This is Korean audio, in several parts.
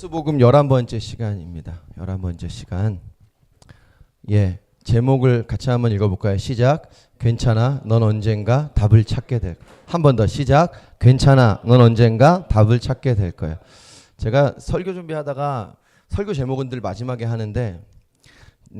마태복음 11번째 시간입니다. 11번째 시간. 예, 제목을 같이 한번 읽어볼까요? 시작. 괜찮아, 넌 언젠가 답을 찾게 될 거야. 한 번 더 시작. 괜찮아, 넌 언젠가 답을 찾게 될 거야. 제가 설교 준비하다가 설교 제목은 늘 마지막에 하는데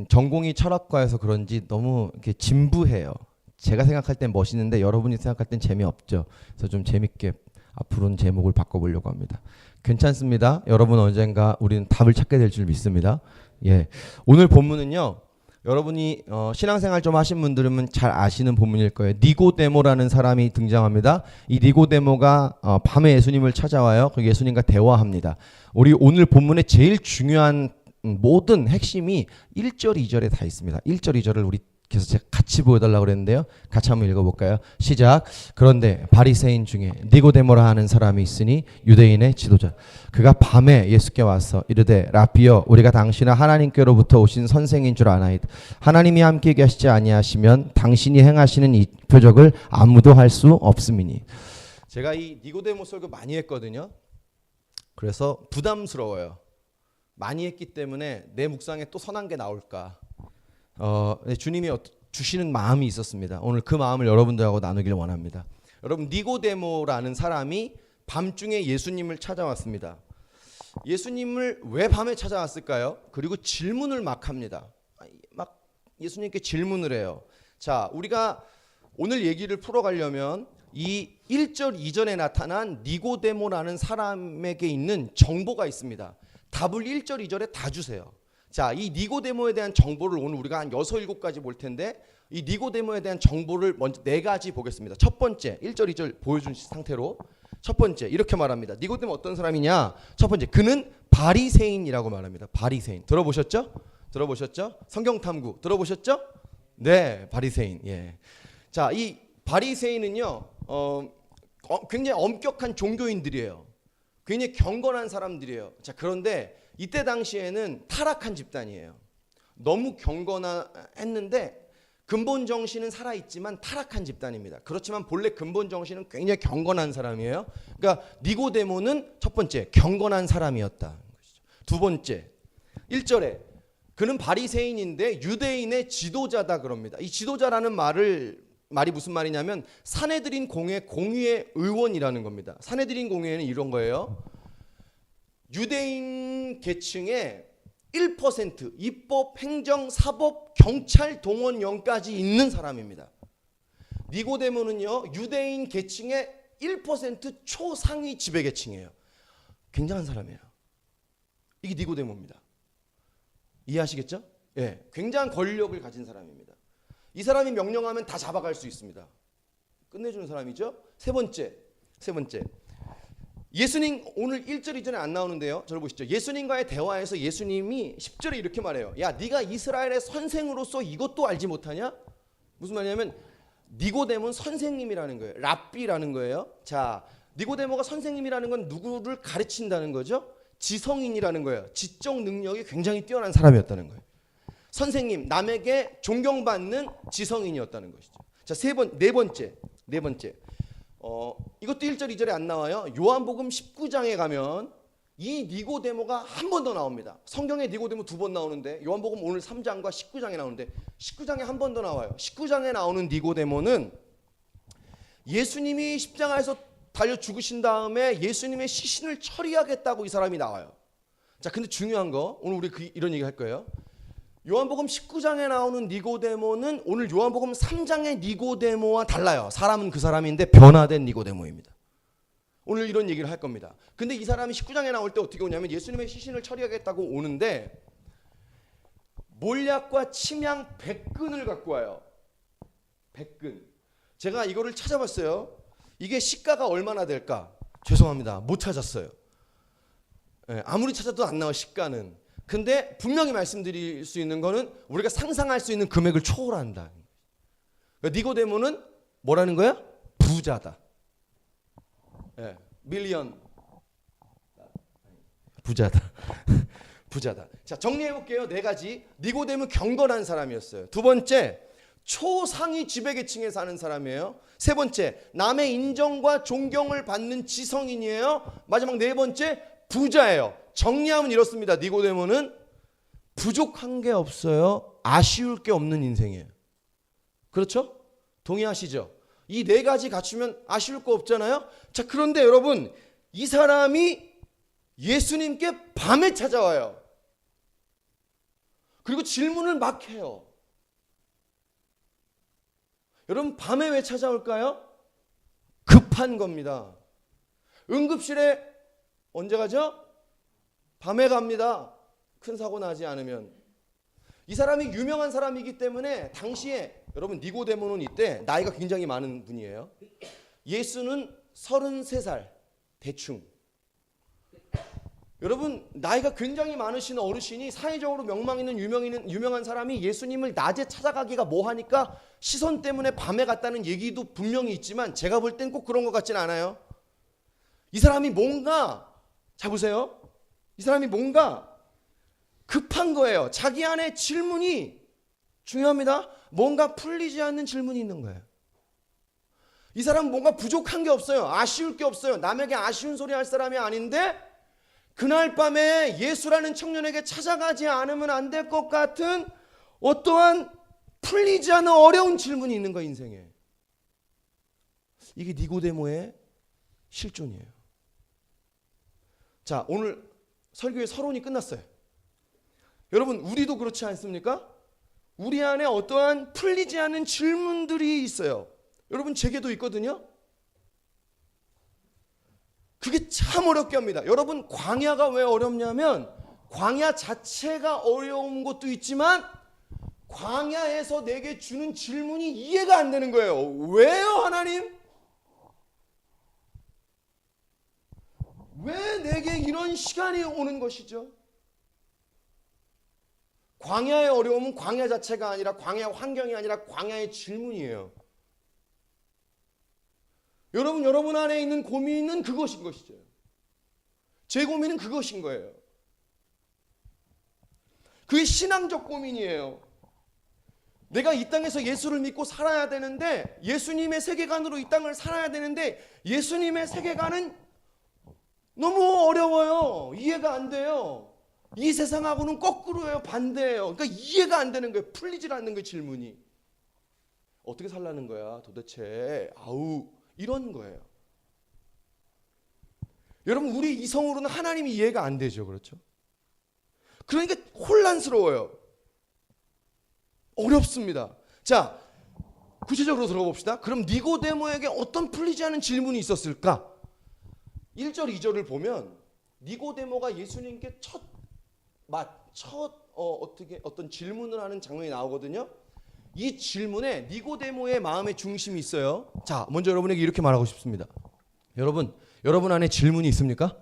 전공이 철학과여서 그런지 너무 이렇게 진부해요. 제가 생각할 땐 멋있는데 여러분이 생각할 땐 재미없죠. 그래서 좀 재밌게 앞으로는 제목을 바꿔보려고 합니다. 괜찮습니다. 여러분 언젠가 우리는 답을 찾게 될 줄 믿습니다. 예, 오늘 본문은요. 여러분이 신앙생활 좀 하신 분들은 잘 아시는 본문일 거예요. 니고데모라는 사람이 등장합니다. 이 니고데모가 밤에 예수님을 찾아와요. 그 예수님과 대화합니다. 우리 오늘 본문의 제일 중요한 모든 핵심이 1절, 2절에 다 있습니다. 1절, 2절을 우리 그래서 제가 같이 보여달라고 그랬는데요. 같이 한번 읽어볼까요? 시작. 그런데 바리새인 중에 니고데모라 하는 사람이 있으니 유대인의 지도자. 그가 밤에 예수께 와서 이르되 라비여 우리가 당신은 하나님께로부터 오신 선생인 줄 아나이다. 하나님이 함께 계시지 아니하시면 당신이 행하시는 이 표적을 아무도 할 수 없음이니. 제가 이 니고데모 설교 많이 했거든요. 그래서 부담스러워요. 많이 했기 때문에 내 묵상에 또 선한 게 나올까. 주님이 주시는 마음이 있었습니다. 오늘 그 마음을 여러분들하고 나누길 원합니다. 여러분, 니고데모라는 사람이 밤중에 예수님을 찾아왔습니다. 예수님을 왜 밤에 찾아왔을까요? 그리고 질문을 막 합니다. 막 예수님께 질문을 해요. 자, 우리가 오늘 얘기를 풀어가려면 이 1절 이전에 나타난 니고데모라는 사람에게 있는 정보가 있습니다. 답을 1절, 2절에 다 주세요. 자, 이 니고데모에 대한 정보를 오늘 우리가 한 6, 7가지 볼 텐데 이 니고데모에 대한 정보를 먼저 4가지 보겠습니다. 첫 번째, 1절, 2절 보여준 상태로 첫 번째 이렇게 말합니다. 니고데모 어떤 사람이냐? 첫 번째, 그는 바리새인이라고 말합니다. 바리새인. 들어보셨죠? 들어보셨죠? 성경탐구 들어보셨죠? 네, 바리새인. 예. 자, 이 바리새인은요, 굉장히 엄격한 종교인들이에요. 굉장히 경건한 사람들이에요. 자, 그런데 이때 당시에는 타락한 집단이에요. 너무 경건했는데 근본 정신은 살아있지만 타락한 집단입니다. 그렇지만 본래 근본 정신은 굉장히 경건한 사람이에요. 그러니까 니고데모는 첫 번째 경건한 사람이었다. 두 번째 1절에 그는 바리새인인데 유대인의 지도자다 그럽니다. 이 지도자라는 말이 무슨 말이냐면 산헤드린 공의의 의원이라는 겁니다. 산헤드린 공의회는 이런 거예요. 유대인 계층의 1% 입법, 행정, 사법, 경찰 동원령까지 있는 사람입니다. 니고데모는요, 유대인 계층의 1% 초상위 지배 계층이에요. 굉장한 사람이에요. 이게 니고데모입니다. 이해하시겠죠? 예, 굉장한 권력을 가진 사람입니다. 이 사람이 명령하면 다 잡아갈 수 있습니다. 끝내주는 사람이죠. 세 번째. 예수님 오늘 1절 이전에 안 나오는데요. 저를 보시죠. 예수님과의 대화에서 예수님이 10절에 이렇게 말해요. 야, 네가 이스라엘의 선생으로서 이것도 알지 못하냐? 무슨 말이냐면 니고데모는 선생님이라는 거예요. 랍비라는 거예요. 자, 니고데모가 선생님이라는 건 누구를 가르친다는 거죠? 지성인이라는 거예요. 지적 능력이 굉장히 뛰어난 사람이었다는 거예요. 선생님, 남에게 존경받는 지성인이었다는 것이죠. 자, 네 번째. 이것도 1절, 2절에 안 나와요. 요한복음 19장에 가면 이 니고데모가 한 번 더 나옵니다. 성경에 니고데모 2번 나오는데 요한복음 오늘 3장과 19장에 나오는데 19장에 한 번 더 나와요. 19장에 나오는 니고데모는 예수님이 십자가에서 달려 죽으신 다음에 예수님의 시신을 처리하겠다고 이 사람이 나와요. 자, 근데 중요한 거 오늘 우리 이런 얘기 할 거예요. 요한복음 19장에 나오는 니고데모는 오늘 요한복음 3장의 니고데모와 달라요. 사람은 그 사람인데 변화된 니고데모입니다. 오늘 이런 얘기를 할 겁니다. 근데 이 사람이 19장에 나올 때 어떻게 오냐면 예수님의 시신을 처리하겠다고 오는데 몰약과 침향 100근을 갖고 와요. 100근. 제가 이거를 찾아봤어요. 이게 시가가 얼마나 될까? 죄송합니다. 못 찾았어요. 아무리 찾아도 안 나와 시가는. 근데 분명히 말씀드릴 수 있는 거는 우리가 상상할 수 있는 금액을 초월한다. 그러니까 니고데모는 뭐라는 거야? 부자다. 예, 밀리언. 부자다. 부자다. 자, 정리해 볼게요. 4가지. 니고데모 경건한 사람이었어요. 두 번째, 초상위 지배계층에 사는 사람이에요. 세 번째, 남의 인정과 존경을 받는 지성인이에요. 마지막 4번째, 부자예요. 정리하면 이렇습니다. 니고데모는 부족한 게 없어요. 아쉬울 게 없는 인생이에요. 그렇죠? 동의하시죠? 이 네 가지 갖추면 아쉬울 거 없잖아요. 자, 그런데 여러분, 이 사람이 예수님께 밤에 찾아와요. 그리고 질문을 막 해요. 여러분, 밤에 왜 찾아올까요? 급한 겁니다. 응급실에 언제 가죠? 밤에 갑니다. 큰 사고 나지 않으면. 이 사람이 유명한 사람이기 때문에 당시에 여러분 니고데모는 이때 나이가 굉장히 많은 분이에요. 예수는 33살 대충. 여러분 나이가 굉장히 많으신 어르신이 사회적으로 명망 있는 유명한 사람이 예수님을 낮에 찾아가기가 뭐하니까 시선 때문에 밤에 갔다는 얘기도 분명히 있지만 제가 볼 땐 꼭 그런 것 같진 않아요. 이 사람이 뭔가 자 보세요. 이 사람이 뭔가 급한 거예요. 자기 안에 질문이 중요합니다. 뭔가 풀리지 않는 질문이 있는 거예요. 이 사람은 뭔가 부족한 게 없어요. 아쉬울 게 없어요. 남에게 아쉬운 소리 할 사람이 아닌데 그날 밤에 예수라는 청년에게 찾아가지 않으면 안 될 것 같은 어떠한 풀리지 않는 어려운 질문이 있는 거예요. 인생에. 이게 니고데모의 실존이에요. 자, 오늘 설교의 서론이 끝났어요. 여러분 우리도 그렇지 않습니까? 우리 안에 어떠한 풀리지 않는 질문들이 있어요. 여러분 제게도 있거든요. 그게 참 어렵게 합니다. 여러분 광야가 왜 어렵냐면 광야 자체가 어려운 것도 있지만 광야에서 내게 주는 질문이 이해가 안 되는 거예요. 왜요 하나님? 왜 내게 이런 시간이 오는 것이죠? 광야의 어려움은 광야 자체가 아니라 광야 환경이 아니라 광야의 질문이에요. 여러분 안에 있는 고민은 그것인 것이죠. 제 고민은 그것인 거예요. 그게 신앙적 고민이에요. 내가 이 땅에서 예수를 믿고 살아야 되는데 예수님의 세계관으로 이 땅을 살아야 되는데 예수님의 세계관은 너무 어려워요. 이해가 안 돼요. 이 세상하고는 거꾸로예요. 반대예요. 그러니까 이해가 안 되는 거예요. 풀리질 않는 거예요. 질문이. 어떻게 살라는 거야 도대체. 아우 이런 거예요. 여러분 우리 이성으로는 하나님이 이해가 안 되죠. 그렇죠? 그러니까 혼란스러워요. 어렵습니다. 자, 구체적으로 들어봅시다. 그럼 니고데모에게 어떤 풀리지 않은 질문이 있었을까? 1절 2절을 보면 니고데모가 예수님께 어떤 질문을 하는 장면이 나오거든요. 이 질문에 니고데모의 마음의 중심이 있어요. 자, 먼저 여러분에게 이렇게 말하고 싶습니다. 여러분 안에 질문이 있습니까?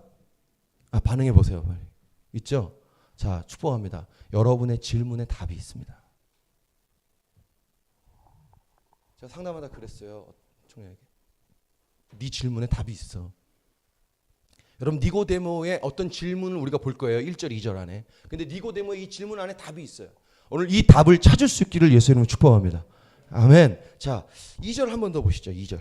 반응해 보세요. 빨리. 있죠? 자, 축복합니다. 여러분의 질문에 답이 있습니다. 제가 상담하다 그랬어요. 청년에게. 네 질문에 답이 있어. 여러분 니고데모의 어떤 질문을 우리가 볼 거예요. 1절 2절 안에. 근데 니고데모의 이 질문 안에 답이 있어요. 오늘 이 답을 찾을 수 있기를 예수 이름으로 축복합니다. 아멘. 자, 2절 한 번 더 보시죠. 2절.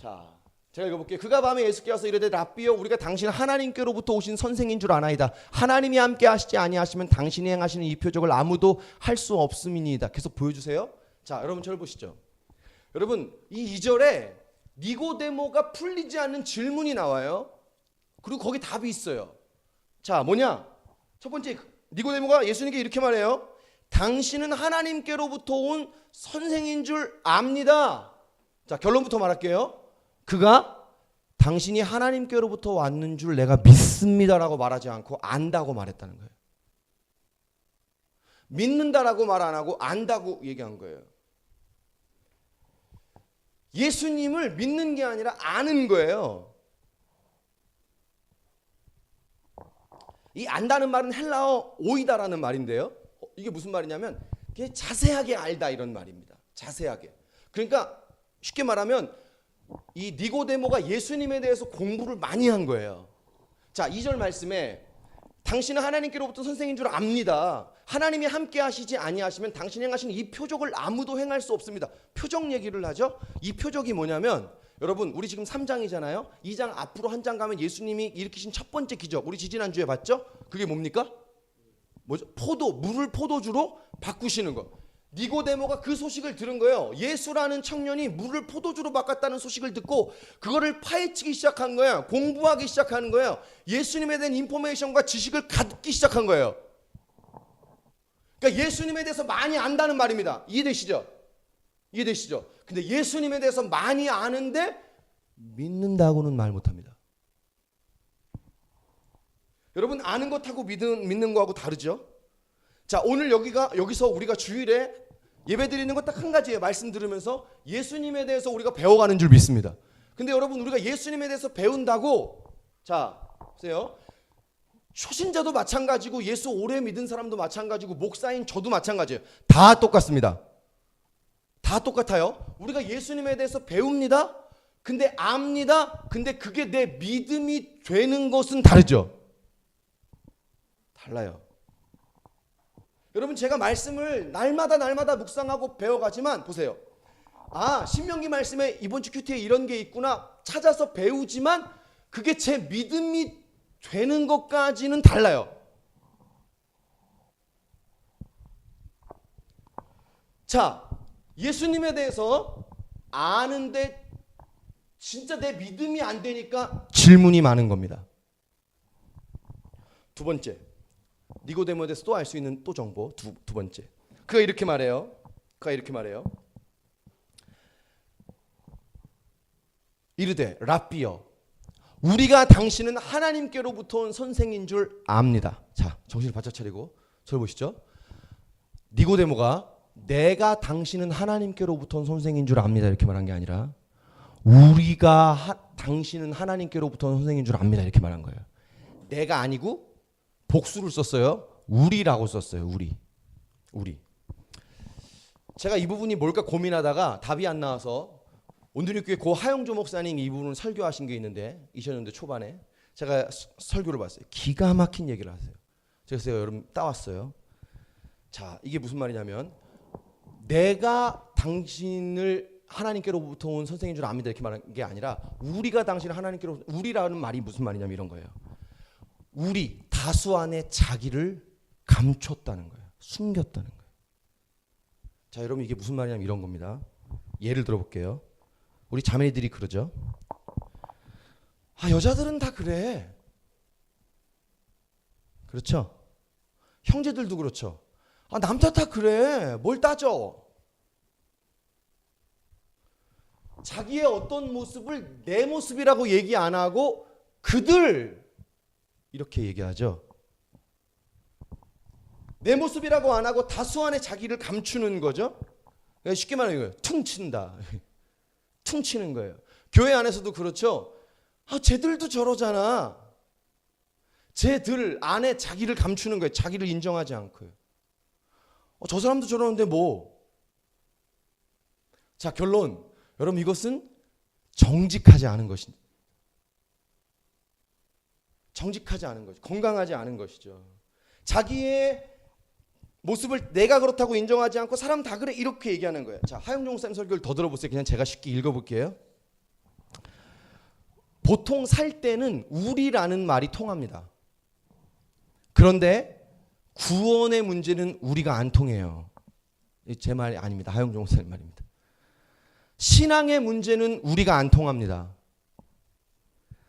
자, 제가 읽어볼게요. 그가 밤에 예수께 와서 이르되 랍비여 우리가 당신 하나님께로부터 오신 선생인 줄 아나이다. 하나님이 함께 하시지 아니하시면 당신이 행하시는 이 표적을 아무도 할 수 없음이니이다. 계속 보여주세요. 자, 여러분 저를 보시죠. 여러분 이 2절에 니고데모가 풀리지 않는 질문이 나와요. 그리고 거기 답이 있어요. 자, 뭐냐? 첫 번째 니고데모가 예수님께 이렇게 말해요. 당신은 하나님께로부터 온 선생인 줄 압니다. 자, 결론부터 말할게요. 그가 당신이 하나님께로부터 왔는 줄 내가 믿습니다라고 말하지 않고 안다고 말했다는 거예요. 믿는다라고 말 안 하고 안다고 얘기한 거예요. 예수님을 믿는 게 아니라 아는 거예요. 이 안다는 말은 헬라어 오이다라는 말인데요. 이게 무슨 말이냐면 자세하게 알다 이런 말입니다. 자세하게. 그러니까 쉽게 말하면 이 니고데모가 예수님에 대해서 공부를 많이 한 거예요. 자, 2절 말씀에 당신은 하나님께로부터 선생인 줄 압니다. 하나님이 함께 하시지 아니하시면 당신이 행하시는 이 표적을 아무도 행할 수 없습니다. 표적 얘기를 하죠. 이 표적이 뭐냐면 여러분 우리 지금 3장이잖아요. 2장 앞으로 한 장 가면 예수님이 일으키신 첫 번째 기적 우리 지지난주에 봤죠? 그게 뭡니까? 뭐죠? 물을 포도주로 바꾸시는 거. 니고데모가 그 소식을 들은 거예요. 예수라는 청년이 물을 포도주로 바꿨다는 소식을 듣고 그거를 파헤치기 시작한 거예요. 공부하기 시작하는 거예요. 예수님에 대한 인포메이션과 지식을 갖기 시작한 거예요. 그러니까 예수님에 대해서 많이 안다는 말입니다. 이해되시죠? 이해되시죠? 근데 예수님에 대해서 많이 아는데 믿는다고는 말 못합니다. 여러분 아는 것하고 믿는 거하고 다르죠? 자, 오늘 여기서 우리가 주일에 예배 드리는 건 딱 한 가지예요. 말씀 들으면서 예수님에 대해서 우리가 배워가는 줄 믿습니다. 근데 여러분 우리가 예수님에 대해서 배운다고 자, 보세요. 초신자도 마찬가지고 예수 오래 믿은 사람도 마찬가지고 목사인 저도 마찬가지예요. 다 똑같습니다. 다 똑같아요. 우리가 예수님에 대해서 배웁니다. 근데 압니다. 근데 그게 내 믿음이 되는 것은 다르죠. 달라요. 여러분 제가 말씀을 날마다 묵상하고 배워가지만 보세요. 아, 신명기 말씀에 이번 주 큐티에 이런 게 있구나 찾아서 배우지만 그게 제 믿음이 되는 것까지는 달라요. 자, 예수님에 대해서 아는데 진짜 내 믿음이 안 되니까 질문이 많은 겁니다. 두 번째, 니고데모에 대해서 또 알 수 있는 또 정보 두 번째. 그가 이렇게 말해요. 이르되 랍비여 우리가 당신은 하나님께로부터 온 선생인 줄 압니다. 자, 정신을 바짝 차리고 저를 보시죠. 니고데모가 내가 당신은 하나님께로부터 온 선생인 줄 압니다 이렇게 말한 게 아니라 당신은 하나님께로부터 온 선생인 줄 압니다 이렇게 말한 거예요. 내가 아니고 복수를 썼어요. 우리라고 썼어요. 우리. 제가 이 부분이 뭘까 고민하다가 답이 안 나와서 온누리교회 고 하영조 목사님 이 부분을 설교하신 게 있는데 2000년대 초반에 제가 설교를 봤어요. 기가 막힌 얘기를 하세요. 그래서 여러분 따왔어요. 자, 이게 무슨 말이냐면 내가 당신을 하나님께로부터 온 선생인 줄 압니다 이렇게 말한 게 아니라 우리가 당신을 하나님께로부터 우리라는 말이 무슨 말이냐면 이런 거예요. 우리 다수 안에 자기를 감췄다는 거예요. 숨겼다는 거예요. 자, 여러분 이게 무슨 말이냐면 이런 겁니다. 예를 들어볼게요. 우리 자매들이 그러죠. 아, 여자들은 다 그래. 그렇죠? 형제들도 그렇죠. 아, 남자 다 그래. 뭘 따져? 자기의 어떤 모습을 내 모습이라고 얘기 안 하고 그들 이렇게 얘기하죠. 내 모습이라고 안 하고 다수 안에 자기를 감추는 거죠. 쉽게 말하면 이거예요. 퉁친다. 퉁치는 거예요. 교회 안에서도 그렇죠. 아, 쟤들도 저러잖아. 쟤들 안에 자기를 감추는 거예요. 자기를 인정하지 않고요. 저 사람도 저러는데 뭐. 자, 결론. 여러분 이것은 정직하지 않은 것입니다. 정직하지 않은 것이죠. 건강하지 않은 것이죠. 자기의 모습을 내가 그렇다고 인정하지 않고 사람 다 그래 이렇게 얘기하는 거예요. 자, 하영종 쌤 설교를 더 들어보세요. 그냥 제가 쉽게 읽어볼게요. 보통 살 때는 우리라는 말이 통합니다. 그런데 구원의 문제는 우리가 안 통해요. 제 말이 아닙니다. 하영종 쌤 말입니다. 신앙의 문제는 우리가 안 통합니다.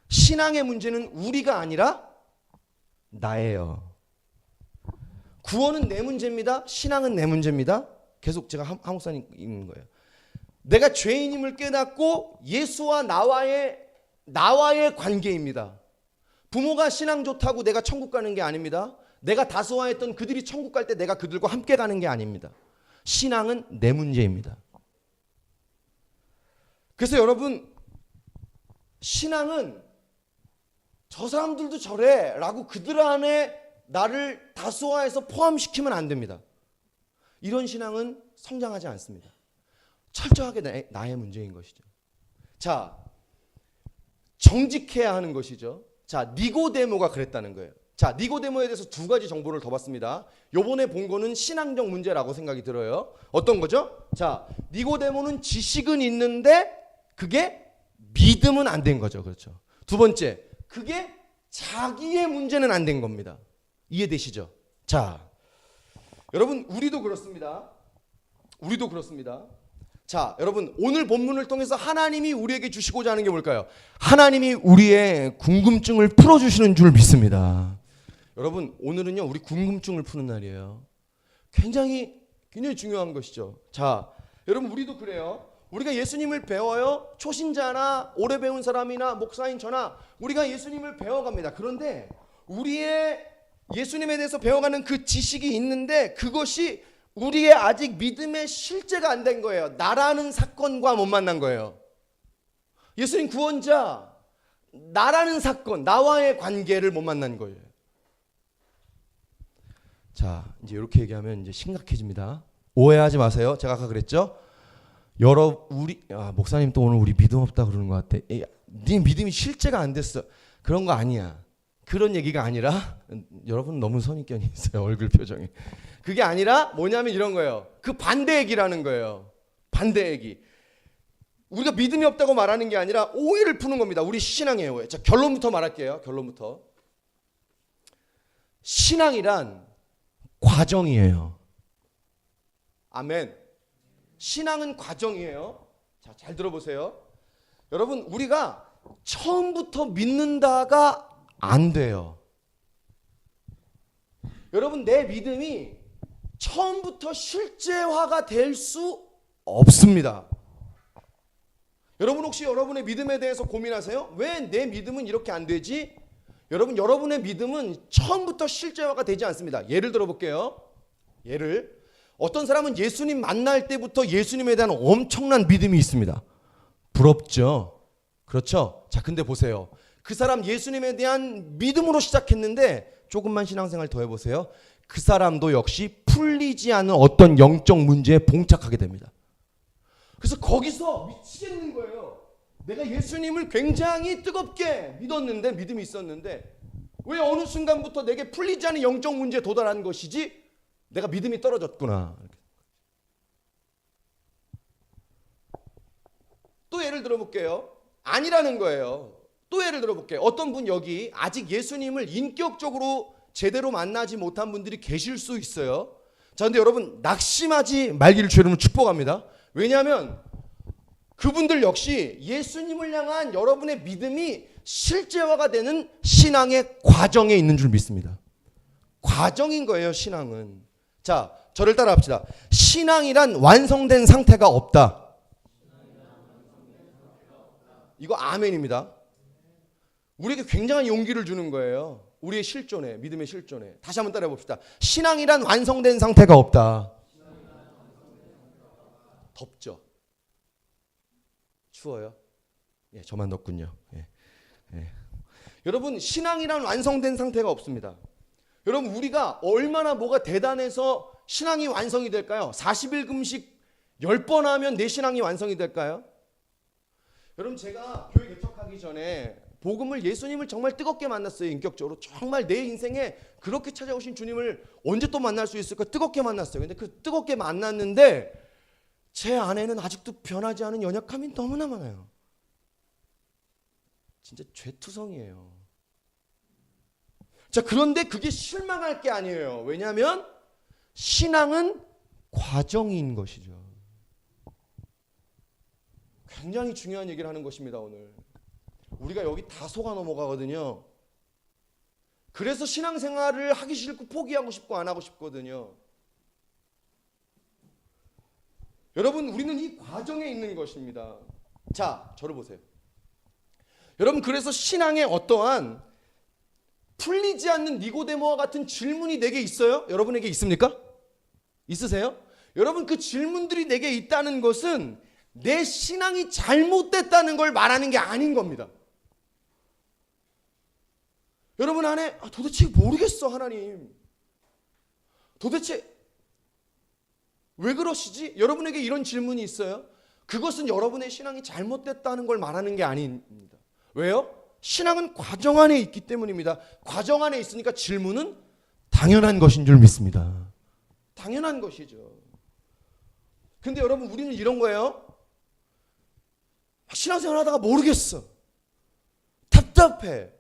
신앙의 문제는 우리가 아니라 나예요. 구원은 내 문제입니다. 신앙은 내 문제입니다. 계속 제가 한목사님 읽는 거예요. 내가 죄인임을 깨닫고 예수와 나와의 관계입니다. 부모가 신앙 좋다고 내가 천국 가는 게 아닙니다. 내가 다소화했던 그들이 천국 갈 때 내가 그들과 함께 가는 게 아닙니다. 신앙은 내 문제입니다. 그래서 여러분 신앙은 저 사람들도 저래 라고 그들 안에 나를 다소화해서 포함시키면 안 됩니다. 이런 신앙은 성장하지 않습니다. 철저하게 나의 문제인 것이죠. 자, 정직해야 하는 것이죠. 자, 니고데모가 그랬다는 거예요. 자, 니고데모에 대해서 두 가지 정보를 더 봤습니다. 요번에 본 거는 신앙적 문제라고 생각이 들어요. 어떤 거죠? 자, 니고데모는 지식은 있는데 그게 믿음은 안 된 거죠. 그렇죠. 두 번째, 그게 자기의 문제는 안 된 겁니다. 이해되시죠? 자, 여러분 우리도 그렇습니다. 우리도 그렇습니다. 자, 여러분 오늘 본문을 통해서 하나님이 우리에게 주시고자 하는 게 뭘까요? 하나님이 우리의 궁금증을 풀어주시는 줄 믿습니다. 여러분 오늘은요 우리 궁금증을 푸는 날이에요. 굉장히 중요한 것이죠. 자, 여러분 우리도 그래요. 우리가 예수님을 배워요. 초신자나 오래 배운 사람이나 목사인 저나 우리가 예수님을 배워갑니다. 그런데 우리의 예수님에 대해서 배워가는 그 지식이 있는데 그것이 우리의 아직 믿음의 실제가 안 된 거예요. 나라는 사건과 못 만난 거예요. 예수님 구원자, 나라는 사건, 나와의 관계를 못 만난 거예요. 자, 이제 이렇게 얘기하면 이제 심각해집니다. 오해하지 마세요. 제가 아까 그랬죠? 목사님 또 오늘 우리 믿음 없다 그러는 것 같아. 네 믿음이 실제가 안 됐어. 그런 거 아니야. 그런 얘기가 아니라 여러분 너무 선입견이 있어요. 얼굴 표정이. 그게 아니라 뭐냐면 이런 거예요. 그 반대 얘기라는 거예요. 반대 얘기. 우리가 믿음이 없다고 말하는 게 아니라 오해를 푸는 겁니다. 우리 신앙의 오해. 자, 결론부터 말할게요. 결론부터. 신앙이란 과정이에요. 아멘. 신앙은 과정이에요. 자, 잘 들어보세요. 여러분, 우리가 처음부터 믿는다가 안 돼요. 여러분, 내 믿음이 처음부터 실제화가 될 수 없습니다. 여러분 혹시 여러분의 믿음에 대해서 고민하세요? 왜 내 믿음은 이렇게 안 되지? 여러분, 여러분의 믿음은 처음부터 실제화가 되지 않습니다. 예를 들어볼게요. 어떤 사람은 예수님 만날 때부터 예수님에 대한 엄청난 믿음이 있습니다. 부럽죠? 그렇죠? 자, 근데 보세요. 그 사람 예수님에 대한 믿음으로 시작했는데 조금만 신앙생활 더 해보세요. 그 사람도 역시 풀리지 않은 어떤 영적 문제에 봉착하게 됩니다. 그래서 거기서 미치겠는 거예요. 내가 예수님을 굉장히 뜨겁게 믿었는데, 믿음이 있었는데 왜 어느 순간부터 내게 풀리지 않은 영적 문제에 도달한 것이지? 내가 믿음이 떨어졌구나. 또 예를 들어볼게요. 아니라는 거예요. 또 예를 들어볼게요. 어떤 분 여기 아직 예수님을 인격적으로 제대로 만나지 못한 분들이 계실 수 있어요. 자, 근데 여러분 낙심하지 말기를 주님을 축복합니다. 왜냐하면 그분들 역시 예수님을 향한 여러분의 믿음이 실제화가 되는 신앙의 과정에 있는 줄 믿습니다. 과정인 거예요, 신앙은. 자, 저를 따라 합시다. 신앙이란 완성된 상태가 없다. 이거 아멘입니다. 우리에게 굉장한 용기를 주는 거예요. 우리의 실존에, 믿음의 실존에. 다시 한번 따라해 봅시다. 신앙이란 완성된 상태가 없다. 덥죠? 추워요? 예, 저만 덥군요. 예. 여러분, 신앙이란 완성된 상태가 없습니다. 여러분, 우리가 얼마나 뭐가 대단해서 신앙이 완성이 될까요? 40일 금식 10번 하면 내 신앙이 완성이 될까요? 여러분, 제가 교회 개척하기 전에 복음을, 예수님을 정말 뜨겁게 만났어요. 인격적으로. 정말 내 인생에 그렇게 찾아오신 주님을 언제 또 만날 수 있을까? 뜨겁게 만났어요. 근데 그 뜨겁게 만났는데 제 안에는 아직도 변하지 않은 연약함이 너무나 많아요. 진짜 죄투성이에요. 자, 그런데 그게 실망할 게 아니에요. 왜냐하면 신앙은 과정인 것이죠. 굉장히 중요한 얘기를 하는 것입니다, 오늘. 우리가 여기 다 속아 넘어가거든요. 그래서 신앙생활을 하기 싫고 포기하고 싶고 안 하고 싶거든요. 여러분, 우리는 이 과정에 있는 것입니다. 자, 저를 보세요. 여러분, 그래서 신앙에 어떠한 풀리지 않는 니고데모와 같은 질문이 내게 있어요? 여러분에게 있습니까? 있으세요? 여러분, 그 질문들이 내게 있다는 것은 내 신앙이 잘못됐다는 걸 말하는 게 아닌 겁니다. 여러분 안에 도대체 모르겠어, 하나님. 도대체 왜 그러시지? 여러분에게 이런 질문이 있어요? 그것은 여러분의 신앙이 잘못됐다는 걸 말하는 게 아닙니다. 왜요? 신앙은 과정 안에 있기 때문입니다. 과정 안에 있으니까 질문은 당연한 것인 줄 믿습니다. 당연한 것이죠. 근데 여러분, 우리는 이런 거예요. 신앙생활 하다가 모르겠어. 답답해.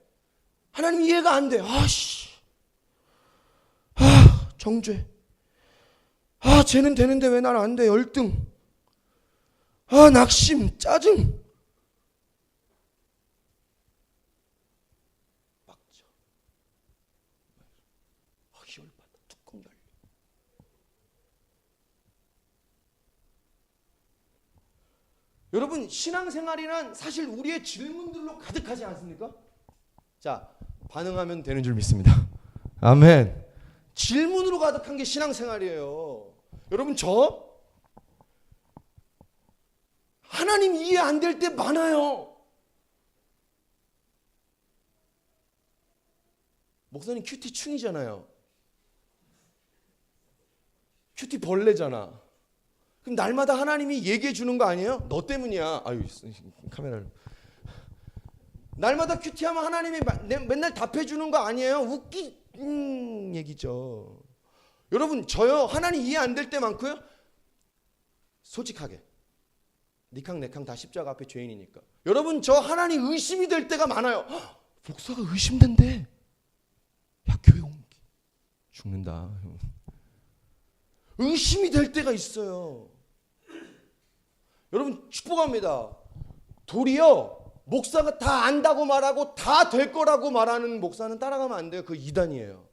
하나님 이해가 안 돼. 정죄. 쟤는 되는데 왜 난 안 돼? 열등. 낙심, 짜증. 빡쳐. 열받아. 뚜껑 열려. 여러분, 신앙생활이란 사실 우리의 질문들로 가득하지 않습니까? 자, 반응하면 되는 줄 믿습니다. 아멘. 질문으로 가득한 게 신앙생활이에요. 여러분, 저 하나님 이해 안 될 때 많아요. 목사님 큐티충이잖아요. 큐티 벌레잖아. 그럼 날마다 하나님이 얘기해 주는 거 아니에요? 너 때문이야. 아유, 카메라를. 날마다 큐티하면 하나님이 맨날 답해 주는 거 아니에요? 웃긴 얘기죠. 여러분, 저요 하나님 이해 안 될 때 많고요. 솔직하게 니캉 내캉 다 십자가 앞에 죄인이니까. 여러분, 저 하나님 의심이 될 때가 많아요. 목사가 의심된대. 야, 교회 옮기. 죽는다. 의심이 될 때가 있어요. 여러분, 축복합니다. 도리어 목사가 다 안다고 말하고 다 될 거라고 말하는 목사는 따라가면 안 돼요. 그 이단이에요.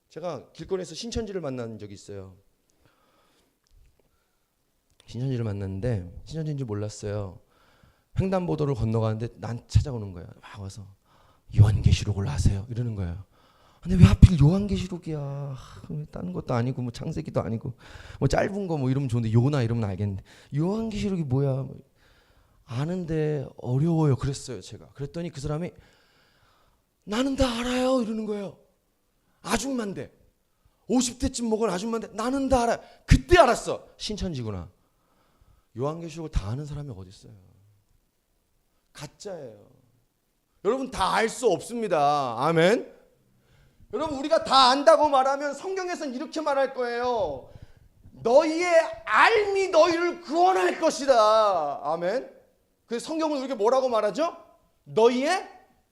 제가 길거리에서 신천지를 만난 적이 있어요. 신천지를 만났는데 신천지인 줄 몰랐어요. 횡단보도를 건너가는데 난 찾아오는 거예요. 막 와서 요한계시록을 아세요? 이러는 거예요. 근데 왜 하필 요한계시록이야? 다른 것도 아니고 뭐 창세기도 아니고 뭐 짧은 거 뭐 이러면 좋은데 요나 이러면 알겠는데 요한계시록이 뭐야? 아는데 어려워요. 그랬어요, 제가. 그랬더니 그 사람이 나는 다 알아요 이러는 거예요. 아줌마인데 50대쯤 먹은 아줌마인데 나는 다 알아요. 그때 알았어. 신천지구나. 요한계시록을 다 아는 사람이 어디 있어요? 가짜예요. 여러분, 다 알 수 없습니다. 아멘. 여러분, 우리가 다 안다고 말하면 성경에서는 이렇게 말할 거예요. 너희의 알미 너희를 구원할 것이다. 아멘. 그래서 성경은 우리에게 뭐라고 말하죠? 너희의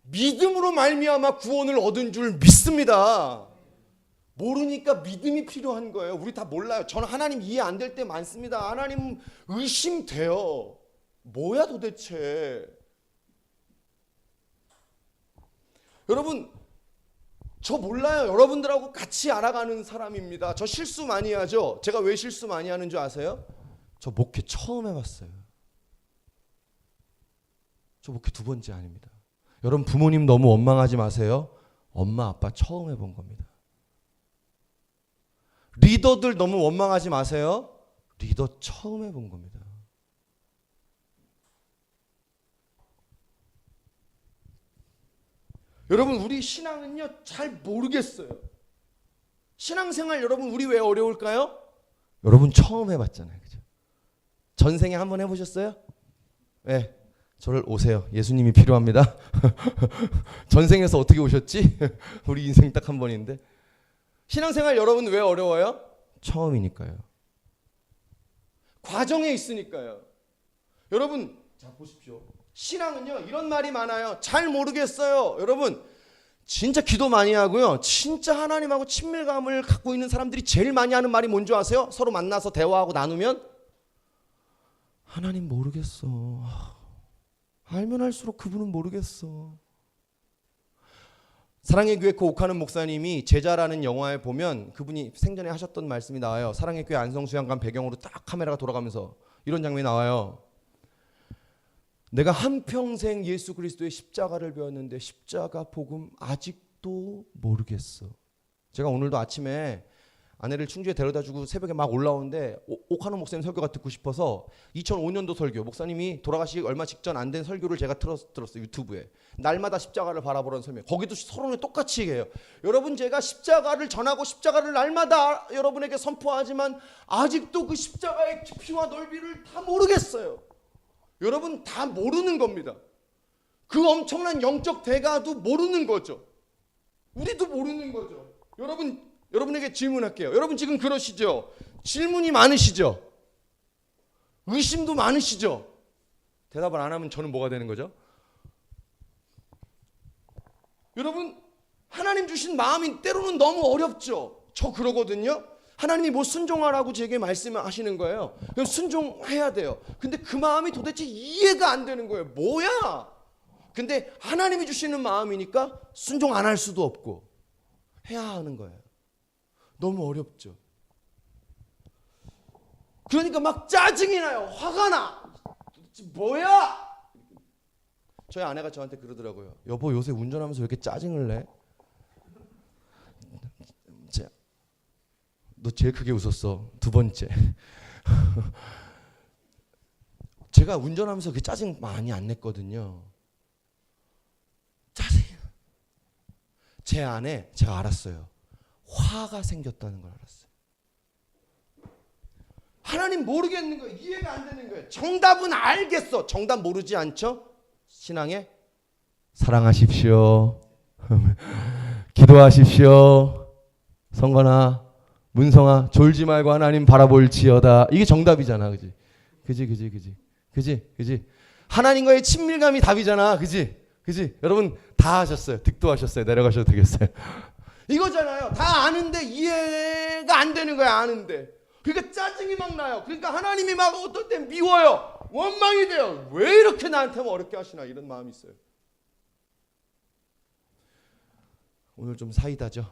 믿음으로 말미암아 구원을 얻은 줄 믿습니다. 모르니까 믿음이 필요한 거예요. 우리 다 몰라요. 저는 하나님 이해 안 될 때 많습니다. 하나님 의심돼요. 뭐야 도대체. 여러분, 저 몰라요. 여러분들하고 같이 알아가는 사람입니다. 저 실수 많이 하죠. 제가 왜 실수 많이 하는 줄 아세요? 저 목회 처음 해봤어요. 저 목회 2번째 아닙니다. 여러분, 부모님 너무 원망하지 마세요. 엄마 아빠 처음 해본 겁니다. 리더들 너무 원망하지 마세요. 리더 처음 해본 겁니다. 여러분, 우리 신앙은요 잘 모르겠어요. 신앙생활 여러분 우리 왜 어려울까요? 여러분 처음 해봤잖아요. 그죠? 전생에 한번 해보셨어요? 네, 저를 오세요. 예수님이 필요합니다. 전생에서 어떻게 오셨지? 우리 인생 딱 한 번인데. 신앙생활 여러분 왜 어려워요? 처음이니까요. 과정에 있으니까요. 여러분, 자 보십시오. 신앙은요 이런 말이 많아요. 잘 모르겠어요. 여러분, 진짜 기도 많이 하고요, 진짜 하나님하고 친밀감을 갖고 있는 사람들이 제일 많이 하는 말이 뭔지 아세요? 서로 만나서 대화하고 나누면 하나님 모르겠어. 알면 할수록 그분은 모르겠어. 사랑의 교회 그 옥하는 목사님이 제자라는 영화에 보면 그분이 생전에 하셨던 말씀이 나와요. 사랑의 교회 안성수양관 배경으로 딱 카메라가 돌아가면서 이런 장면이 나와요. 내가 한평생 예수 그리스도의 십자가를 배웠는데 십자가 복음 아직도 모르겠어. 제가 오늘도 아침에 아내를 충주에 데려다주고 새벽에 막 올라오는데 옥하는 목사님 설교가 듣고 싶어서 2005년도 설교, 목사님이 돌아가시기 얼마 직전 안 된 설교를 제가 들었어요. 유튜브에. 날마다 십자가를 바라보라는 설명. 거기도 서론에 똑같이 얘기해요. 여러분, 제가 십자가를 전하고 십자가를 날마다 여러분에게 선포하지만 아직도 그 십자가의 깊이와 넓이를 다 모르겠어요. 여러분, 다 모르는 겁니다. 그 엄청난 영적 대가도 모르는 거죠. 우리도 모르는 거죠. 여러분에게 질문할게요. 여러분 지금 그러시죠? 질문이 많으시죠? 의심도 많으시죠? 대답을 안 하면 저는 뭐가 되는 거죠? 여러분, 하나님 주신 마음이 때로는 너무 어렵죠. 저 그러거든요. 하나님이 뭐 순종하라고 제게 말씀하시는 거예요. 그럼 순종해야 돼요. 근데 그 마음이 도대체 이해가 안 되는 거예요. 뭐야? 근데 하나님이 주시는 마음이니까 순종 안 할 수도 없고 해야 하는 거예요. 너무 어렵죠. 그러니까 막 짜증이 나요. 화가 나. 도대체 뭐야? 저희 아내가 저한테 그러더라고요. 여보, 요새 운전하면서 왜 이렇게 짜증을 내? 너 제일 크게 웃었어. 두 번째. 제가 운전하면서 그 짜증 많이 안 냈거든요. 짜증. 제 안에 제가 알았어요. 화가 생겼다는 걸 알았어요. 하나님 모르겠는 거예요. 이해가 안 되는 거예요. 정답은 알겠어. 정답 모르지 않죠? 신앙에 사랑하십시오. 기도하십시오. 성건아, 문성아, 졸지 말고 하나님 바라볼지어다. 이게 정답이잖아. 그지? 하나님과의 친밀감이 답이잖아. 그지? 여러분 다 하셨어요. 득도하셨어요. 내려가셔도 되겠어요. 이거잖아요. 다 아는데 이해가 안 되는 거야. 아는데. 그러니까 짜증이 막 나요. 그러니까 하나님이 막 어떨 때 미워요. 원망이 돼요. 왜 이렇게 나한테만 어렵게 하시나, 이런 마음이 있어요. 오늘 좀 사이다죠.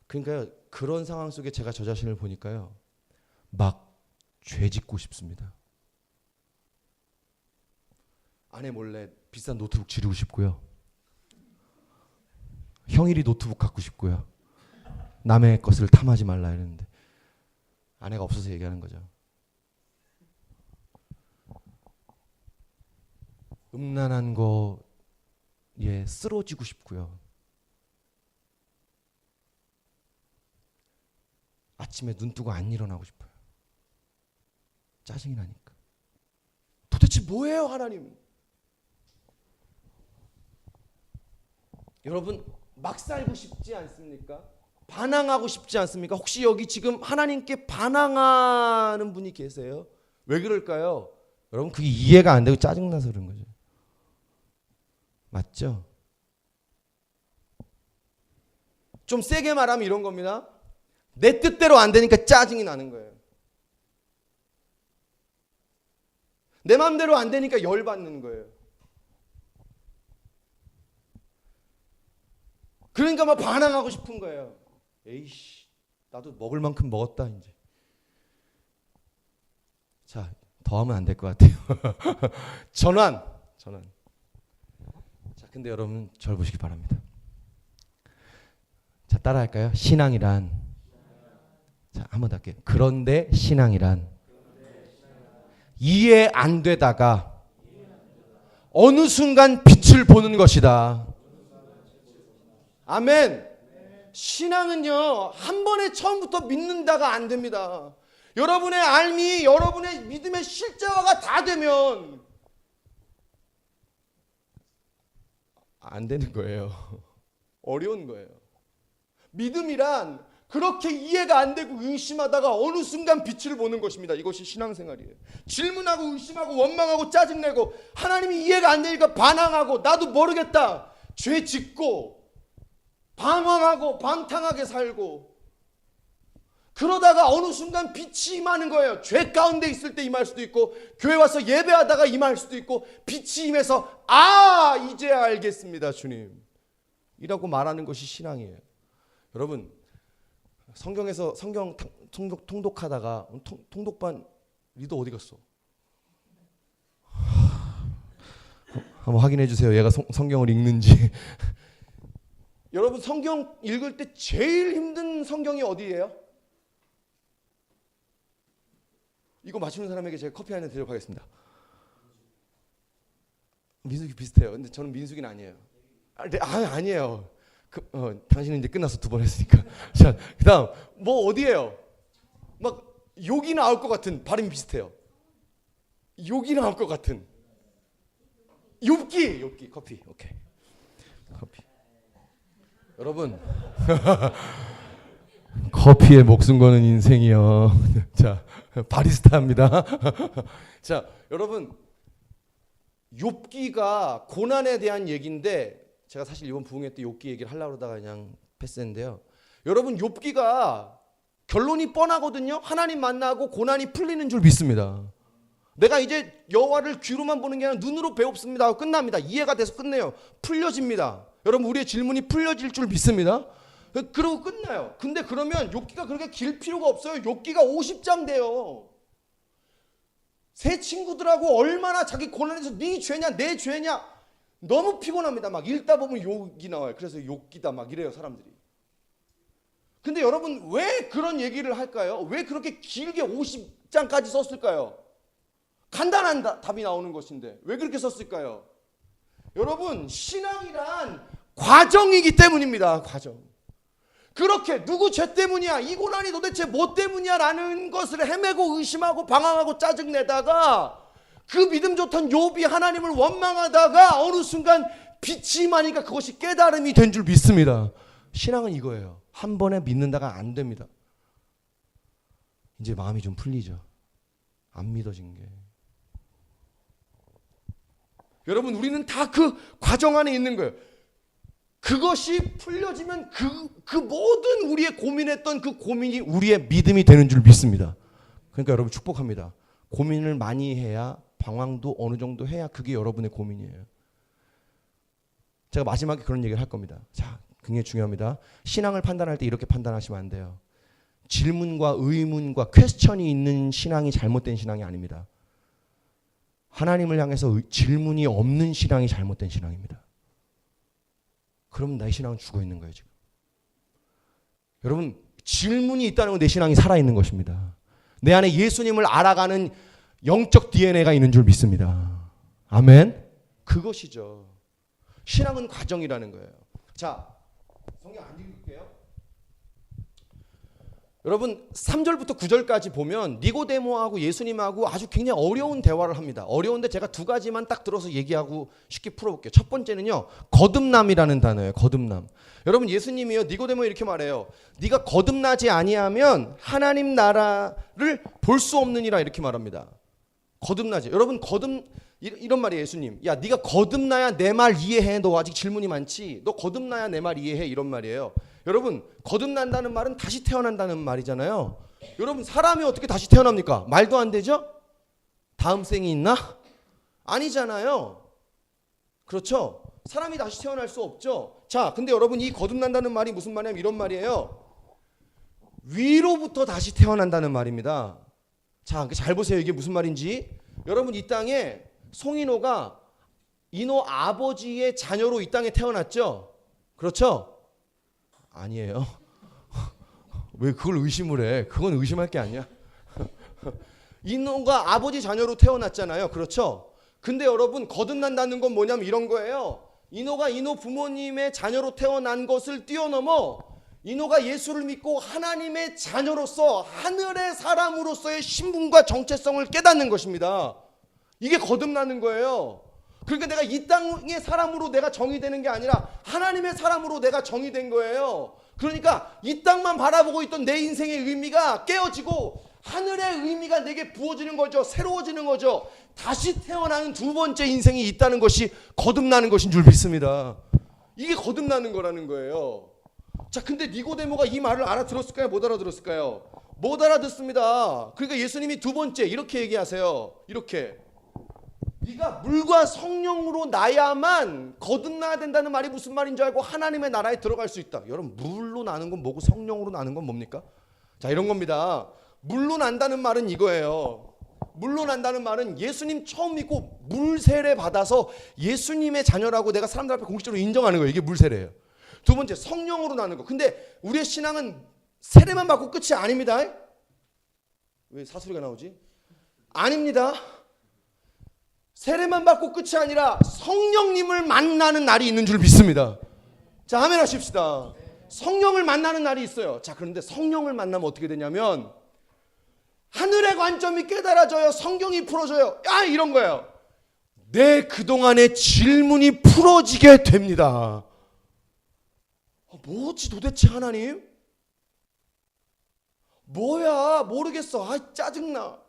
그러니까 그런 상황 속에 제가 저 자신을 보니까요, 막 죄 짓고 싶습니다. 아내 몰래 비싼 노트북 지르고 싶고요. 형일이 노트북 갖고 싶고요. 남의 것을 탐하지 말라 이러는데 아내가 없어서 얘기하는 거죠. 음란한 거에 쓰러지고 싶고요. 아침에 눈 뜨고 안 일어나고 싶어요. 짜증이 나니까. 도대체 뭐예요, 하나님? 여러분, 막 살고 싶지 않습니까? 반항하고 싶지 않습니까? 혹시 여기 지금 하나님께 반항하는 분이 계세요? 왜 그럴까요? 여러분, 그게 이해가 안 되고 짜증나서 그런 거죠. 맞죠? 좀 세게 말하면 이런 겁니다. 내 뜻대로 안 되니까 짜증이 나는 거예요. 내 마음대로 안 되니까 열받는 거예요. 그러니까 막 반항하고 싶은 거예요. 에이씨, 나도 먹을 만큼 먹었다 이제. 자, 더 하면 안 될 것 같아요. 전환. 자, 근데 여러분 절 보시기 바랍니다. 자, 따라할까요? 신앙이란. 자, 한번 더 할게요. 그런데 신앙이란 이해 안 되다가 어느 순간 빛을 보는 것이다. 아멘. 신앙은요, 한 번에 처음부터 믿는다가 안 됩니다. 여러분의 알미, 여러분의 믿음의 실제화가 다 되면 안 되는 거예요. 어려운 거예요. 믿음이란 그렇게 이해가 안 되고 의심하다가 어느 순간 빛을 보는 것입니다. 이것이 신앙생활이에요. 질문하고 의심하고 원망하고 짜증내고 하나님이 이해가 안 되니까 반항하고 나도 모르겠다. 죄 짓고 방황하고 방탕하게 살고 그러다가 어느 순간 빛이 임하는 거예요. 죄 가운데 있을 때 임할 수도 있고 교회 와서 예배하다가 임할 수도 있고 빛이 임해서 아, 이제 알겠습니다, 주님. 이라고 말하는 것이 신앙이에요. 여러분, 성경에서 성경 통독하다가 통독반 리더 어디 갔어? 한번 확인해 주세요. 얘가 성경을 읽는지. 여러분, 성경 읽을 때 제일 힘든 성경이 어디예요? 이거 맞추는 사람에게 제가 커피 한 잔 드리도록 하겠습니다. 민숙이 비슷해요. 근데 저는 민숙이는 아니에요. 아니에요. 당신은 이제 끝나서 두 번 했으니까. 자, 그다음 뭐 어디예요? 막 욕이 나올 것 같은 발음이 비슷해요. 욕이 나올 것 같은. 욥기 커피. 오케이. 커피. 여러분 커피에 목숨 거는 인생이요. 자, 바리스타입니다. 자, 여러분, 욥기가 고난에 대한 얘기인데 제가 사실 이번 부흥회 때 욥기 얘기를 하려고 그러다가 그냥 패스했는데요. 여러분, 욥기가 결론이 뻔하거든요. 하나님 만나고 고난이 풀리는 줄 믿습니다. 내가 이제 여호와를 귀로만 보는 게 아니라 눈으로 배웁습니다 하고 끝납니다. 이해가 돼서 끝내요. 풀려집니다. 여러분, 우리의 질문이 풀려질 줄 믿습니다. 그러고 끝나요. 근데 그러면 욥기가 그렇게 길 필요가 없어요. 욥기가 50장 돼요. 새 친구들하고 얼마나 자기 고난에서 네 죄냐 내 죄냐 너무 피곤합니다. 막 읽다 보면 욕이 나와요. 그래서 욥기다 막 이래요, 사람들이. 근데 여러분, 왜 그런 얘기를 할까요? 왜 그렇게 길게 50장까지 썼을까요? 간단한 답이 나오는 것인데 왜 그렇게 썼을까요? 여러분, 신앙이란 과정이기 때문입니다. 과정. 그렇게 누구 죄 때문이야, 이 고난이 도대체 뭐 때문이야 라는 것을 헤매고 의심하고 방황하고 짜증내다가 그 믿음 좋던 욥이 하나님을 원망하다가 어느 순간 빛이 임하니까 그것이 깨달음이 된 줄 믿습니다. 신앙은 이거예요. 한 번에 믿는다가 안 됩니다. 이제 마음이 좀 풀리죠. 안 믿어진 게. 여러분, 우리는 다 그 과정 안에 있는 거예요. 그것이 풀려지면 그 모든 우리의 고민했던 그 고민이 우리의 믿음이 되는 줄 믿습니다. 그러니까 여러분, 축복합니다. 고민을 많이 해야, 방황도 어느 정도 해야 그게 여러분의 고민이에요. 제가 마지막에 그런 얘기를 할 겁니다. 자, 굉장히 중요합니다. 신앙을 판단할 때 이렇게 판단하시면 안 돼요. 질문과 의문과 퀘스천이 있는 신앙이 잘못된 신앙이 아닙니다. 하나님을 향해서 질문이 없는 신앙이 잘못된 신앙입니다. 그럼 나의 신앙은 죽어 있는 거예요, 지금. 여러분, 질문이 있다는 건 내 신앙이 살아있는 것입니다. 내 안에 예수님을 알아가는 영적 DNA가 있는 줄 믿습니다. 아멘? 그것이죠. 신앙은 과정이라는 거예요. 자, 성경 안 읽을게요. 여러분, 3절부터 9절까지 보면 니고데모하고 예수님하고 아주 굉장히 어려운 대화를 합니다. 어려운데 제가 두 가지만 딱 들어서 얘기하고 쉽게 풀어볼게요. 첫 번째는요, 거듭남이라는 단어예요. 거듭남. 여러분, 예수님이요, 니고데모에 이렇게 말해요. 네가 거듭나지 아니하면 하나님 나라를 볼 수 없느니라, 이렇게 말합니다. 거듭나지. 여러분, 이런 말이에요, 예수님. 야, 네가 거듭나야 내 말 이해해. 너 아직 질문이 많지. 너 거듭나야 내 말 이해해. 이런 말이에요. 여러분, 거듭난다는 말은 다시 태어난다는 말이잖아요. 여러분, 사람이 어떻게 다시 태어납니까? 말도 안 되죠? 다음 생이 있나? 아니잖아요. 그렇죠? 사람이 다시 태어날 수 없죠. 자, 근데 여러분, 이 거듭난다는 말이 무슨 말이냐면 이런 말이에요. 위로부터 다시 태어난다는 말입니다. 자, 잘 보세요. 이게 무슨 말인지. 여러분, 이 땅에 송인호가 인호 아버지의 자녀로 이 땅에 태어났죠? 그렇죠? 아니에요. 왜 그걸 의심을 해? 그건 의심할 게 아니야. 인호가 아버지 자녀로 태어났잖아요. 그렇죠? 근데 여러분, 거듭난다는 건 뭐냐면 이런 거예요. 인호가 인호 부모님의 자녀로 태어난 것을 뛰어넘어 인호가 예수를 믿고 하나님의 자녀로서 하늘의 사람으로서의 신분과 정체성을 깨닫는 것입니다. 이게 거듭나는 거예요. 그러니까 내가 이 땅의 사람으로 내가 정의되는 게 아니라 하나님의 사람으로 내가 정의된 거예요. 그러니까 이 땅만 바라보고 있던 내 인생의 의미가 깨어지고 하늘의 의미가 내게 부어지는 거죠. 새로워지는 거죠. 다시 태어나는 두 번째 인생이 있다는 것이 거듭나는 것인 줄 믿습니다. 이게 거듭나는 거라는 거예요. 자, 근데 니고데모가 이 말을 알아들었을까요? 못 알아들었을까요? 못 알아듣습니다. 그러니까 예수님이 두 번째 이렇게 얘기하세요. 이렇게. 네가 물과 성령으로 나야만 거듭나야 된다는 말이 무슨 말인 줄 알고 하나님의 나라에 들어갈 수 있다. 여러분, 물로 나는 건 뭐고 성령으로 나는 건 뭡니까? 자, 이런 겁니다. 물로 난다는 말은 이거예요. 물로 난다는 말은 예수님 처음 믿고 물 세례 받아서 예수님의 자녀라고 내가 사람들 앞에 공식적으로 인정하는 거예요. 이게 물 세례예요. 두 번째, 성령으로 나는 거. 근데 우리의 신앙은 세례만 받고 끝이 아닙니다. 왜 사소리가 나오지? 아닙니다. 세례만 받고 끝이 아니라 성령님을 만나는 날이 있는 줄 믿습니다. 자, 아멘 하십시다. 성령을 만나는 날이 있어요. 자, 그런데 성령을 만나면 어떻게 되냐면 하늘의 관점이 깨달아져요. 성경이 풀어져요. 야, 이런 거예요. 내 그동안의 질문이 풀어지게 됩니다. 뭐지 도대체 하나님? 뭐야 모르겠어. 아 짜증나.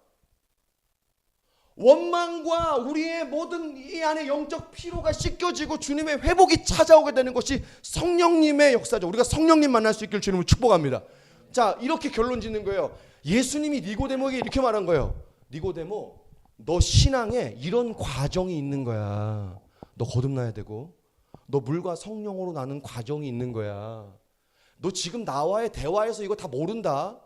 원망과 우리의 모든 이 안에 영적 피로가 씻겨지고 주님의 회복이 찾아오게 되는 것이 성령님의 역사죠. 우리가 성령님 만날 수 있길 주님을 축복합니다. 자, 이렇게 결론 짓는 거예요. 예수님이 니고데모에게 이렇게 말한 거예요. 니고데모, 너 신앙에 이런 과정이 있는 거야. 너 거듭나야 되고, 너 물과 성령으로 나는 과정이 있는 거야. 너 지금 나와의 대화에서 이거 다 모른다.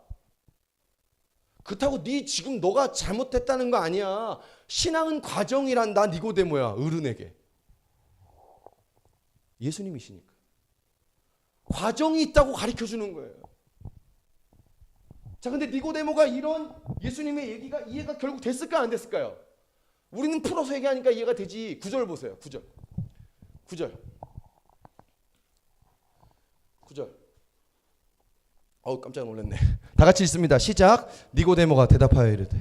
그렇다고 네 지금 너가 잘못했다는 거 아니야. 신앙은 과정이란다. 니고데모야, 어른에게. 예수님이시니까. 과정이 있다고 가르쳐주는 거예요. 자, 근데 니고데모가 이런 예수님의 얘기가 이해가 결국 됐을까 안 됐을까요? 우리는 풀어서 얘기하니까 이해가 되지. 9절 보세요. 9절. 9절. 9절. 어우 깜짝 놀랐네. 다 같이 읽습니다. 시작. 니고데모가 대답하여 이르되.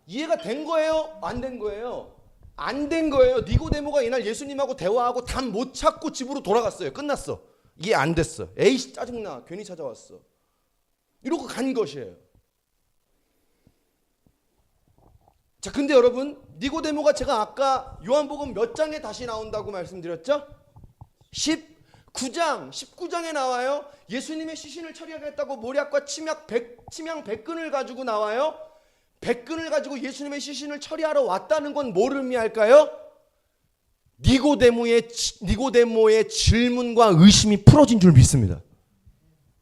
이해가 된 거예요? 안 된 거예요? 안 된 거예요. 니고데모가 이날 예수님하고 대화하고 답 못 찾고 집으로 돌아갔어요. 끝났어. 이해 안 됐어. 에이씨 짜증나. 괜히 찾아왔어. 이러고 간 것이에요. 자, 근데 여러분, 니고데모가 제가 아까 요한복음 몇 장에 다시 나온다고 말씀드렸죠? 19장, 19장에 나와요. 예수님의 시신을 처리하겠다고 모략과 침양 100근을 가지고 나와요. 100근을 가지고 예수님의 시신을 처리하러 왔다는 건 뭐를 의미할까요? 니고데모의 질문과 의심이 풀어진 줄 믿습니다.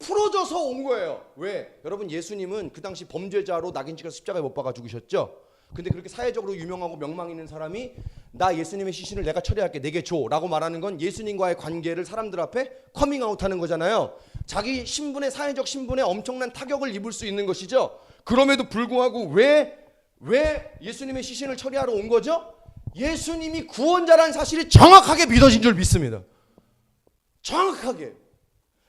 풀어져서 온 거예요. 왜? 여러분, 예수님은 그 당시 범죄자로 낙인 찍어서 십자가에 못 박아 죽으셨죠? 근데 그렇게 사회적으로 유명하고 명망 있는 사람이 나 예수님의 시신을 내가 처리할게, 내게 줘 라고 말하는 건 예수님과의 관계를 사람들 앞에 커밍아웃하는 거잖아요. 자기 신분의, 사회적 신분에 엄청난 타격을 입을 수 있는 것이죠. 그럼에도 불구하고 왜 예수님의 시신을 처리하러 온 거죠? 예수님이 구원자라는 사실이 정확하게 믿어진 줄 믿습니다. 정확하게.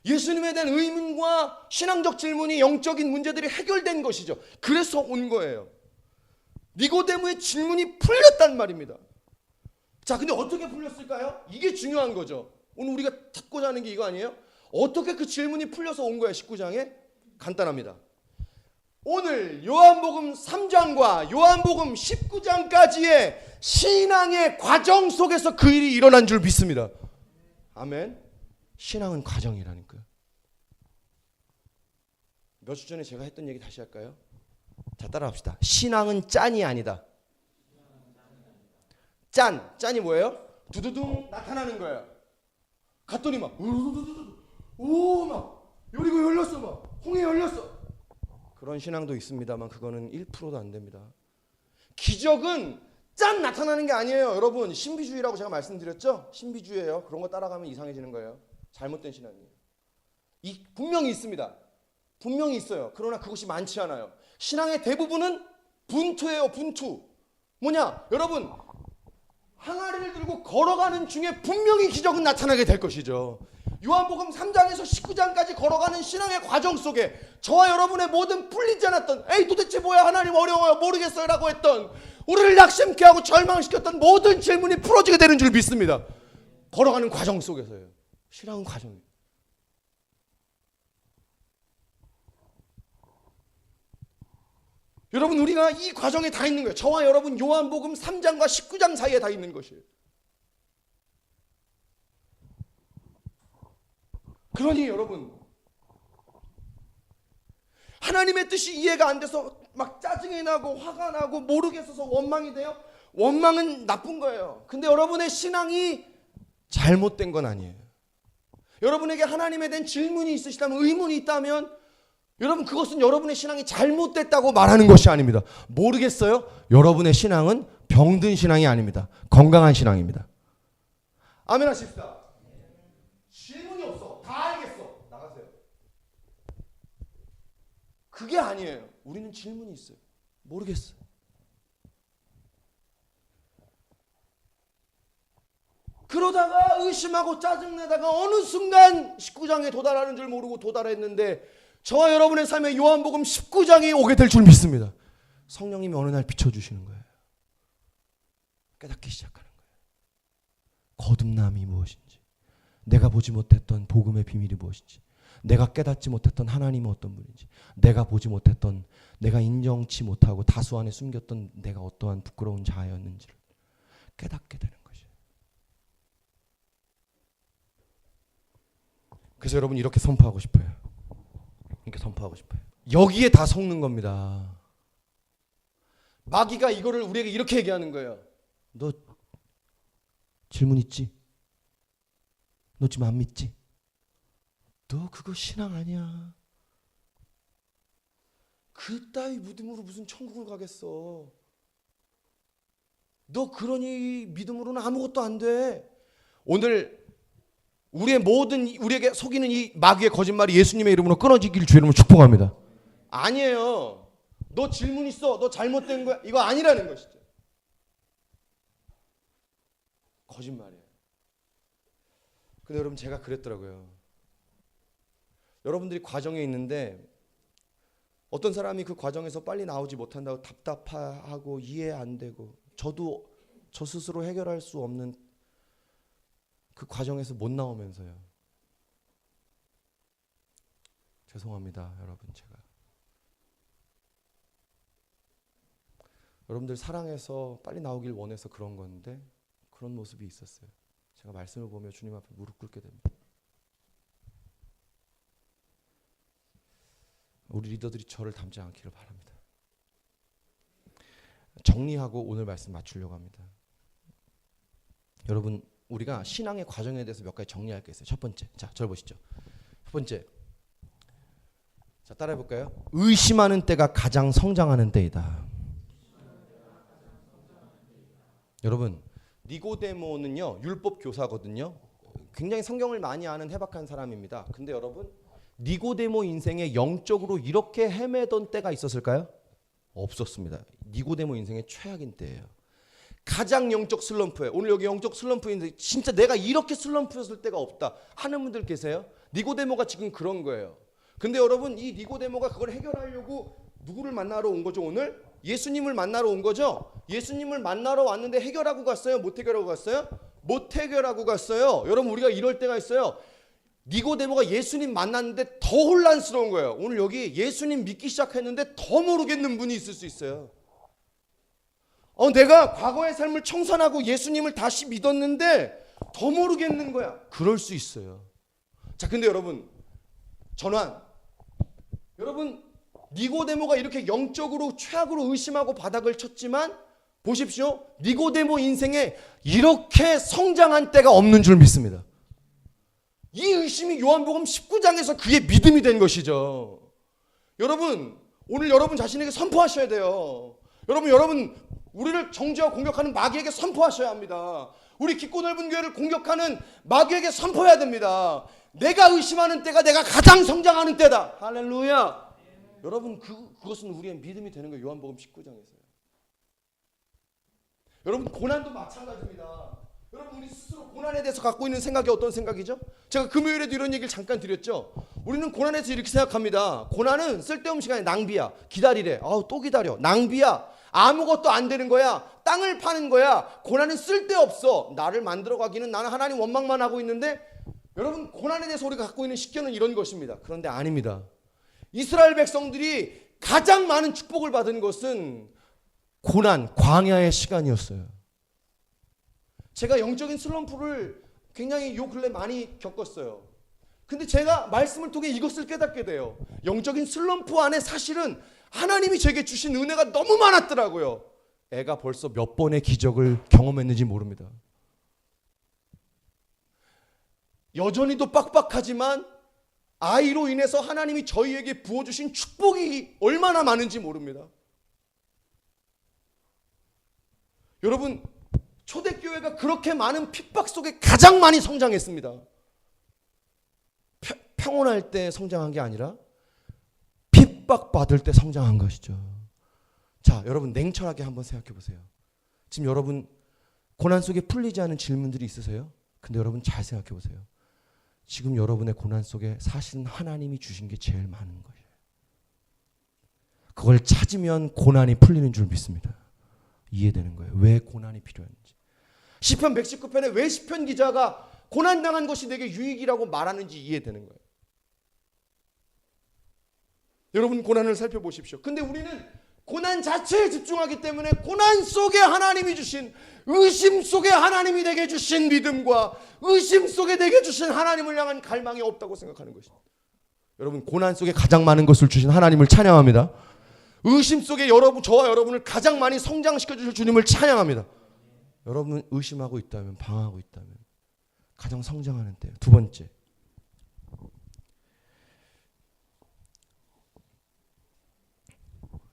예수님에 대한 의문과 신앙적 질문이, 영적인 문제들이 해결된 것이죠. 그래서 온 거예요. 니고데모의 질문이 풀렸단 말입니다. 자, 근데 어떻게 풀렸을까요? 이게 중요한 거죠. 오늘 우리가 찾고자 하는 게 이거 아니에요? 어떻게 그 질문이 풀려서 온 거예요? 19장에? 간단합니다. 오늘 요한복음 3장과 요한복음 19장까지의 신앙의 과정 속에서 그 일이 일어난 줄 믿습니다. 아멘. 신앙은 과정이라니까요. 몇 주 전에 제가 했던 얘기 다시 할까요? 자, 따라합시다. 신앙은 짠이 아니다. 짠이 뭐예요? 두두둥 나타나는 거예요. 갔더니 막 요리고 열렸어, 막 홍해 열렸어. 그런 신앙도 있습니다만 그거는 1%도 안 됩니다. 기적은 짠 나타나는 게 아니에요. 여러분, 신비주의라고 제가 말씀드렸죠? 신비주의예요. 그런 거 따라가면 이상해지는 거예요. 잘못된 신앙이에요. 분명히 있습니다. 분명히 있어요. 그러나 그것이 많지 않아요. 신앙의 대부분은 분투예요. 분투. 뭐냐? 여러분, 항아리를 들고 걸어가는 중에 분명히 기적은 나타나게 될 것이죠. 요한복음 3장에서 19장까지 걸어가는 신앙의 과정 속에 저와 여러분의 모든 풀리지 않았던, 에이 도대체 뭐야, 하나님 어려워요, 모르겠어요 라고 했던, 우리를 낙심케 하고 절망시켰던 모든 질문이 풀어지게 되는 줄 믿습니다. 걸어가는 과정 속에서요. 신앙은 과정이에요. 여러분, 우리가 이 과정에 다 있는 거예요. 저와 여러분 요한복음 3장과 19장 사이에 다 있는 것이에요. 그러니 여러분, 하나님의 뜻이 이해가 안 돼서 막 짜증이 나고 화가 나고 모르겠어서 원망이 돼요? 원망은 나쁜 거예요. 근데 여러분의 신앙이 잘못된 건 아니에요. 여러분에게 하나님에 대한 질문이 있으시다면, 의문이 있다면, 여러분, 그것은 여러분의 신앙이 잘못됐다고 말하는 것이 아닙니다. 모르겠어요? 여러분의 신앙은 병든 신앙이 아닙니다. 건강한 신앙입니다. 아멘 하십시다. 질문이 없어. 다 알겠어. 나가세요. 그게 아니에요. 우리는 질문이 있어요. 모르겠어요. 그러다가 의심하고 짜증내다가 어느 순간 19장에 도달하는 줄 모르고 도달했는데, 저와 여러분의 삶에 요한복음 19장이 오게 될 줄 믿습니다. 성령님이 어느 날 비춰주시는 거예요. 깨닫기 시작하는 거예요. 거듭남이 무엇인지, 내가 보지 못했던 복음의 비밀이 무엇인지, 내가 깨닫지 못했던 하나님은 어떤 분인지, 내가 보지 못했던, 내가 인정치 못하고 다수 안에 숨겼던 내가 어떠한 부끄러운 자아였는지를 깨닫게 되는 것이에요. 그래서 여러분 이렇게 선포하고 싶어요. 이렇게 선포하고 싶어요. 여기에 다 속는 겁니다. 마귀가 이거를 우리에게 이렇게 얘기하는 거예요. 너 질문 있지? 너 지금 안 믿지? 너 그거 신앙 아니야. 그따위 믿음으로 무슨 천국을 가겠어. 너 그러니 믿음으로는 아무것도 안 돼. 오늘 우리의 모든 우리에게 속이는 이 마귀의 거짓말이 예수님의 이름으로 끊어지기를 주의 이름으로 축복합니다. 아니에요. 너 질문 있어. 너 잘못된 거야. 이거 아니라는 것이죠. 거짓말이에요. 근데 여러분 제가 그랬더라고요. 여러분들이 과정에 있는데 어떤 사람이 그 과정에서 빨리 나오지 못한다고 답답하고 이해 안 되고 저도 저 스스로 해결할 수 없는 그 과정에서 못 나오면서요. 죄송합니다, 여러분. 제가 여러분들 사랑해서 빨리 나오길 원해서 그런 건데 그런 모습이 있었어요. 제가 말씀을 보며 주님 앞에 무릎 꿇게 됩니다. 우리 리더들이 저를 닮지 않기를 바랍니다. 정리하고 오늘 말씀 맞추려고 합니다. 여러분 우리가 신앙의 과정에 대해서 몇 가지 정리할 게 있어요. 첫 번째, 자 저를 보시죠. 첫 번째, 자 따라해 볼까요? 의심하는 때가 가장 성장하는 때이다. 여러분 니고데모는요 율법 교사거든요. 굉장히 성경을 많이 아는 해박한 사람입니다. 근데 여러분 니고데모 인생에 영적으로 이렇게 헤매던 때가 있었을까요? 없었습니다. 니고데모 인생의 최악인 때예요. 가장 영적 슬럼프예요. 오늘 여기 영적 슬럼프인데 진짜 내가 이렇게 슬럼프였을 때가 없다 하는 분들 계세요? 니고데모가 지금 그런 거예요. 근데 여러분 이 니고데모가 그걸 해결하려고 누구를 만나러 온 거죠? 오늘 예수님을 만나러 온 거죠? 예수님을 만나러 왔는데 해결하고 갔어요? 못 해결하고 갔어요? 못 해결하고 갔어요. 여러분 우리가 이럴 때가 있어요. 니고데모가 예수님 만났는데 더 혼란스러운 거예요. 오늘 여기 예수님 믿기 시작했는데 더 모르겠는 분이 있을 수 있어요. 내가 과거의 삶을 청산하고 예수님을 다시 믿었는데 더 모르겠는 거야. 그럴 수 있어요. 자, 근데 여러분 전환. 여러분 니고데모가 이렇게 영적으로 최악으로 의심하고 바닥을 쳤지만 보십시오. 니고데모 인생에 이렇게 성장한 때가 없는 줄 믿습니다. 이 의심이 요한복음 19장에서 그의 믿음이 된 것이죠. 여러분 오늘 여러분 자신에게 선포하셔야 돼요. 여러분 우리를 정죄와 공격하는 마귀에게 선포하셔야 합니다. 우리 깊고 넓은 교회를 공격하는 마귀에게 선포해야 됩니다. 내가 의심하는 때가 내가 가장 성장하는 때다. 할렐루야. 여러분 그것은 우리의 믿음이 되는 거예요. 요한복음 19장에서요. 여러분 고난도 마찬가지입니다. 여러분 우리 스스로 고난에 대해서 갖고 있는 생각이 어떤 생각이죠? 제가 금요일에도 이런 얘기를 잠깐 드렸죠. 우리는 고난에 대해서 이렇게 생각합니다. 고난은 쓸데없는 시간에 낭비야. 기다리래. 또 기다려. 낭비야. 아무것도 안 되는 거야. 땅을 파는 거야. 고난은 쓸데없어. 나를 만들어가기는 나는 하나님 원망만 하고 있는데 여러분 고난에 대해서 우리가 갖고 있는 식견은 이런 것입니다. 그런데 아닙니다. 이스라엘 백성들이 가장 많은 축복을 받은 것은 고난, 광야의 시간이었어요. 제가 영적인 슬럼프를 굉장히 요 근래 많이 겪었어요. 근데 제가 말씀을 통해 이것을 깨닫게 돼요. 영적인 슬럼프 안에 사실은 하나님이 제게 주신 은혜가 너무 많았더라고요. 애가 벌써 몇 번의 기적을 경험했는지 모릅니다. 여전히도 빡빡하지만 아이로 인해서 하나님이 저희에게 부어주신 축복이 얼마나 많은지 모릅니다. 여러분 초대교회가 그렇게 많은 핍박 속에 가장 많이 성장했습니다. 평온할 때 성장한 게 아니라 핍박받을 때 성장한 것이죠. 자, 여러분 냉철하게 한번 생각해 보세요. 지금 여러분 고난 속에 풀리지 않은 질문들이 있으세요? 근데 여러분 잘 생각해 보세요. 지금 여러분의 고난 속에 사실은 하나님이 주신 게 제일 많은 거예요. 그걸 찾으면 고난이 풀리는 줄 믿습니다. 이해되는 거예요. 왜 고난이 필요한지. 시편 119편에 왜 시편 기자가 고난당한 것이 내게 유익이라고 말하는지 이해되는 거예요. 여러분 고난을 살펴보십시오. 근데 우리는 고난 자체에 집중하기 때문에 고난 속에 하나님이 주신, 의심 속에 하나님이 내게 주신 믿음과 의심 속에 내게 주신 하나님을 향한 갈망이 없다고 생각하는 것입니다. 여러분 고난 속에 가장 많은 것을 주신 하나님을 찬양합니다. 의심 속에 저와 여러분을 가장 많이 성장시켜 주실 주님을 찬양합니다. 여러분 의심하고 있다면, 방황하고 있다면 가장 성장하는 때예요. 두 번째,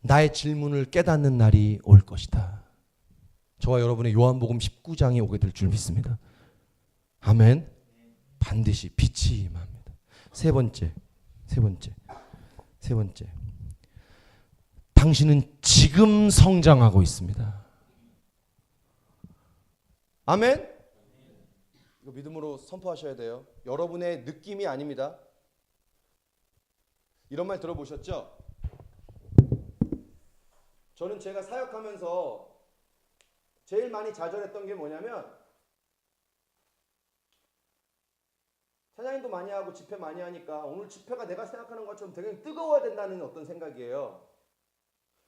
나의 질문을 깨닫는 날이 올 것이다. 저와 여러분의 요한복음 19장이 오게 될 줄 믿습니다. 아멘. 반드시 빛이 임합니다. 세 번째. 당신은 지금 성장하고 있습니다. 아멘. 이거 믿음으로 선포하셔야 돼요. 여러분의 느낌이 아닙니다. 이런 말 들어보셨죠? 저는 제가 사역하면서 제일 많이 좌절했던 게 뭐냐면, 찬양인도 많이 하고 집회 많이 하니까 오늘 집회가 내가 생각하는 것처럼 되게 뜨거워야 된다는 어떤 생각이에요.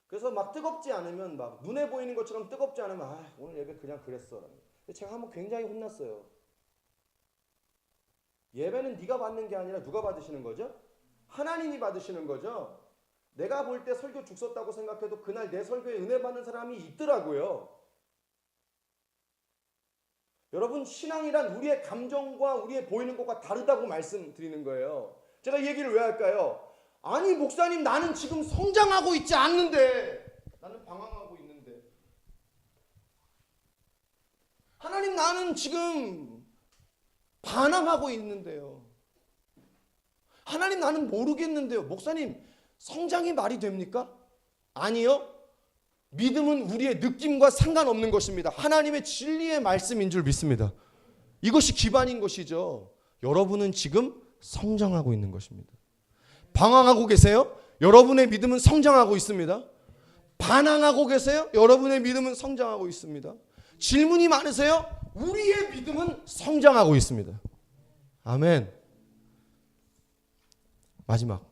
그래서 막 뜨겁지 않으면, 막 눈에 보이는 것처럼 뜨겁지 않으면 오늘 예배 그냥 그랬어. 근데 제가 한번 굉장히 혼났어요. 예배는 네가 받는 게 아니라 누가 받으시는 거죠? 하나님이 받으시는 거죠. 내가 볼 때 설교 죽 썼다고 생각해도 그날 내 설교에 은혜 받는 사람이 있더라고요. 여러분 신앙이란 우리의 감정과 우리의 보이는 것과 다르다고 말씀드리는 거예요. 제가 이 얘기를 왜 할까요? 아니 목사님 나는 지금 성장하고 있지 않는데, 나는 방황하고 있는데, 하나님 나는 지금 반항하고 있는데요, 하나님 나는 모르겠는데요. 목사님 성장이 말이 됩니까? 아니요. 믿음은 우리의 느낌과 상관없는 것입니다. 하나님의 진리의 말씀인 줄 믿습니다. 이것이 기반인 것이죠. 여러분은 지금 성장하고 있는 것입니다. 방황하고 계세요? 여러분의 믿음은 성장하고 있습니다. 반항하고 계세요? 여러분의 믿음은 성장하고 있습니다. 질문이 많으세요? 우리의 믿음은 성장하고 있습니다. 아멘. 마지막,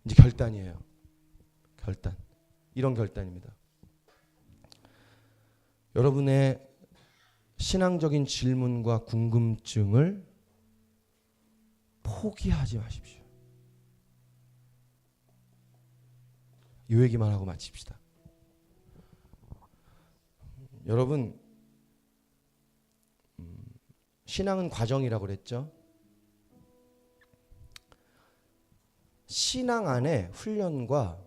이제 결단이에요. 결단. 이런 결단입니다. 여러분의 신앙적인 질문과 궁금증을 포기하지 마십시오. 이 얘기만 하고 마칩시다. 여러분, 신앙은 과정이라고 그랬죠? 신앙 안에 훈련과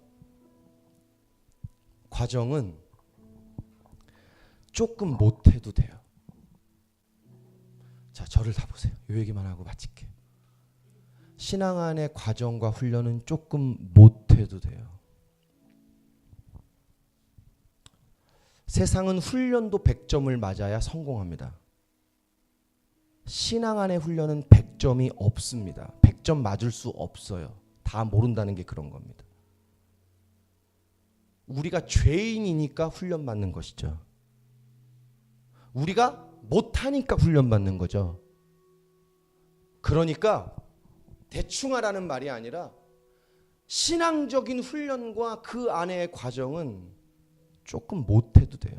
과정은 조금 못해도 돼요. 자, 저를 다 보세요. 이 얘기만 하고 마칠게요. 신앙 안의 과정과 훈련은 조금 못해도 돼요. 세상은 훈련도 100점을 맞아야 성공합니다. 신앙 안의 훈련은 100점이 없습니다. 100점 맞을 수 없어요. 다 모른다는 게 그런 겁니다. 우리가 죄인이니까 훈련받는 것이죠. 우리가 못하니까 훈련받는 거죠. 그러니까 대충 하라는 말이 아니라 신앙적인 훈련과 그 안의 과정은 조금 못해도 돼요.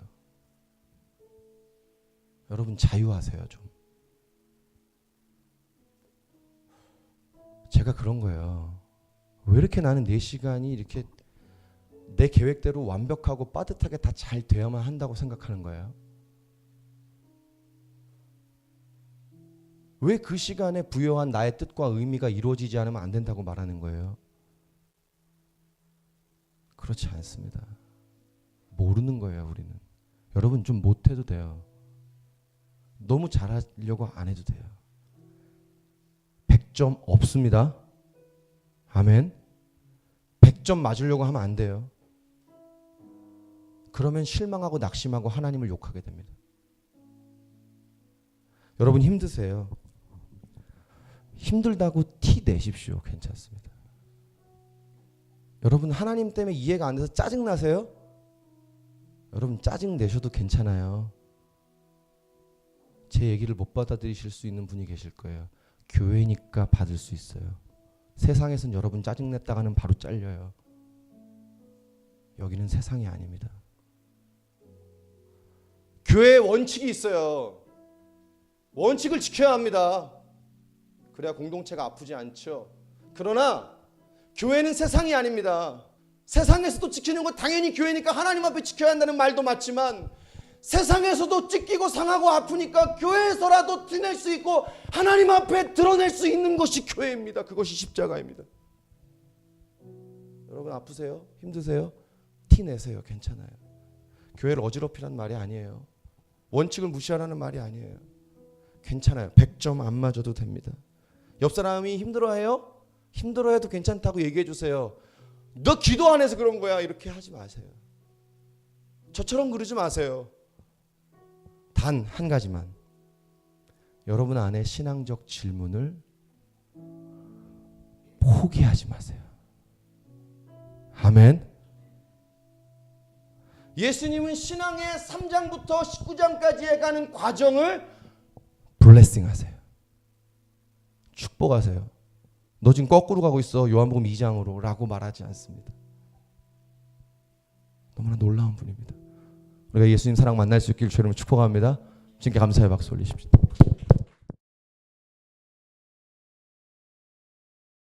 여러분 자유하세요 좀. 제가 그런 거예요. 왜 이렇게 나는 내 시간이 이렇게 내 계획대로 완벽하고 빠듯하게 다 잘 되어야만 한다고 생각하는 거예요. 왜 그 시간에 부여한 나의 뜻과 의미가 이루어지지 않으면 안 된다고 말하는 거예요? 그렇지 않습니다. 모르는 거예요 우리는. 여러분 좀 못해도 돼요. 너무 잘하려고 안 해도 돼요. 100점 없습니다. 아멘. 100점 맞으려고 하면 안 돼요. 그러면 실망하고 낙심하고 하나님을 욕하게 됩니다. 여러분 힘드세요. 힘들다고 티 내십시오. 괜찮습니다. 여러분 하나님 때문에 이해가 안 돼서 짜증나세요? 여러분 짜증 내셔도 괜찮아요. 제 얘기를 못 받아들이실 수 있는 분이 계실 거예요. 교회니까 받을 수 있어요. 세상에선 여러분 짜증냈다가는 바로 잘려요. 여기는 세상이 아닙니다. 교회에 원칙이 있어요. 원칙을 지켜야 합니다. 그래야 공동체가 아프지 않죠. 그러나 교회는 세상이 아닙니다. 세상에서도 지키는 건 당연히 교회니까 하나님 앞에 지켜야 한다는 말도 맞지만, 세상에서도 찢기고 상하고 아프니까 교회에서라도 티낼 수 있고 하나님 앞에 드러낼 수 있는 것이 교회입니다. 그것이 십자가입니다. 여러분 아프세요? 힘드세요? 티내세요. 괜찮아요. 교회를 어지럽히라는 말이 아니에요. 원칙을 무시하라는 말이 아니에요. 괜찮아요. 100점 안 맞아도 됩니다. 옆 사람이 힘들어해요? 힘들어해도 괜찮다고 얘기해 주세요. 너 기도 안 해서 그런 거야. 이렇게 하지 마세요. 저처럼 그러지 마세요. 단 한 가지만, 여러분 안에 신앙적 질문을 포기하지 마세요. 아멘. 예수님은 신앙의 3장부터 19장까지에 가는 과정을 블레싱하세요. 축복하세요. 너 지금 거꾸로 가고 있어. 요한복음 2장으로 라고 말하지 않습니다. 너무나 놀라운 분입니다. 우리가 예수님 사랑 만날 수 있기를 주님을 축복합니다. 주님께 감사의 박수 올리십시오.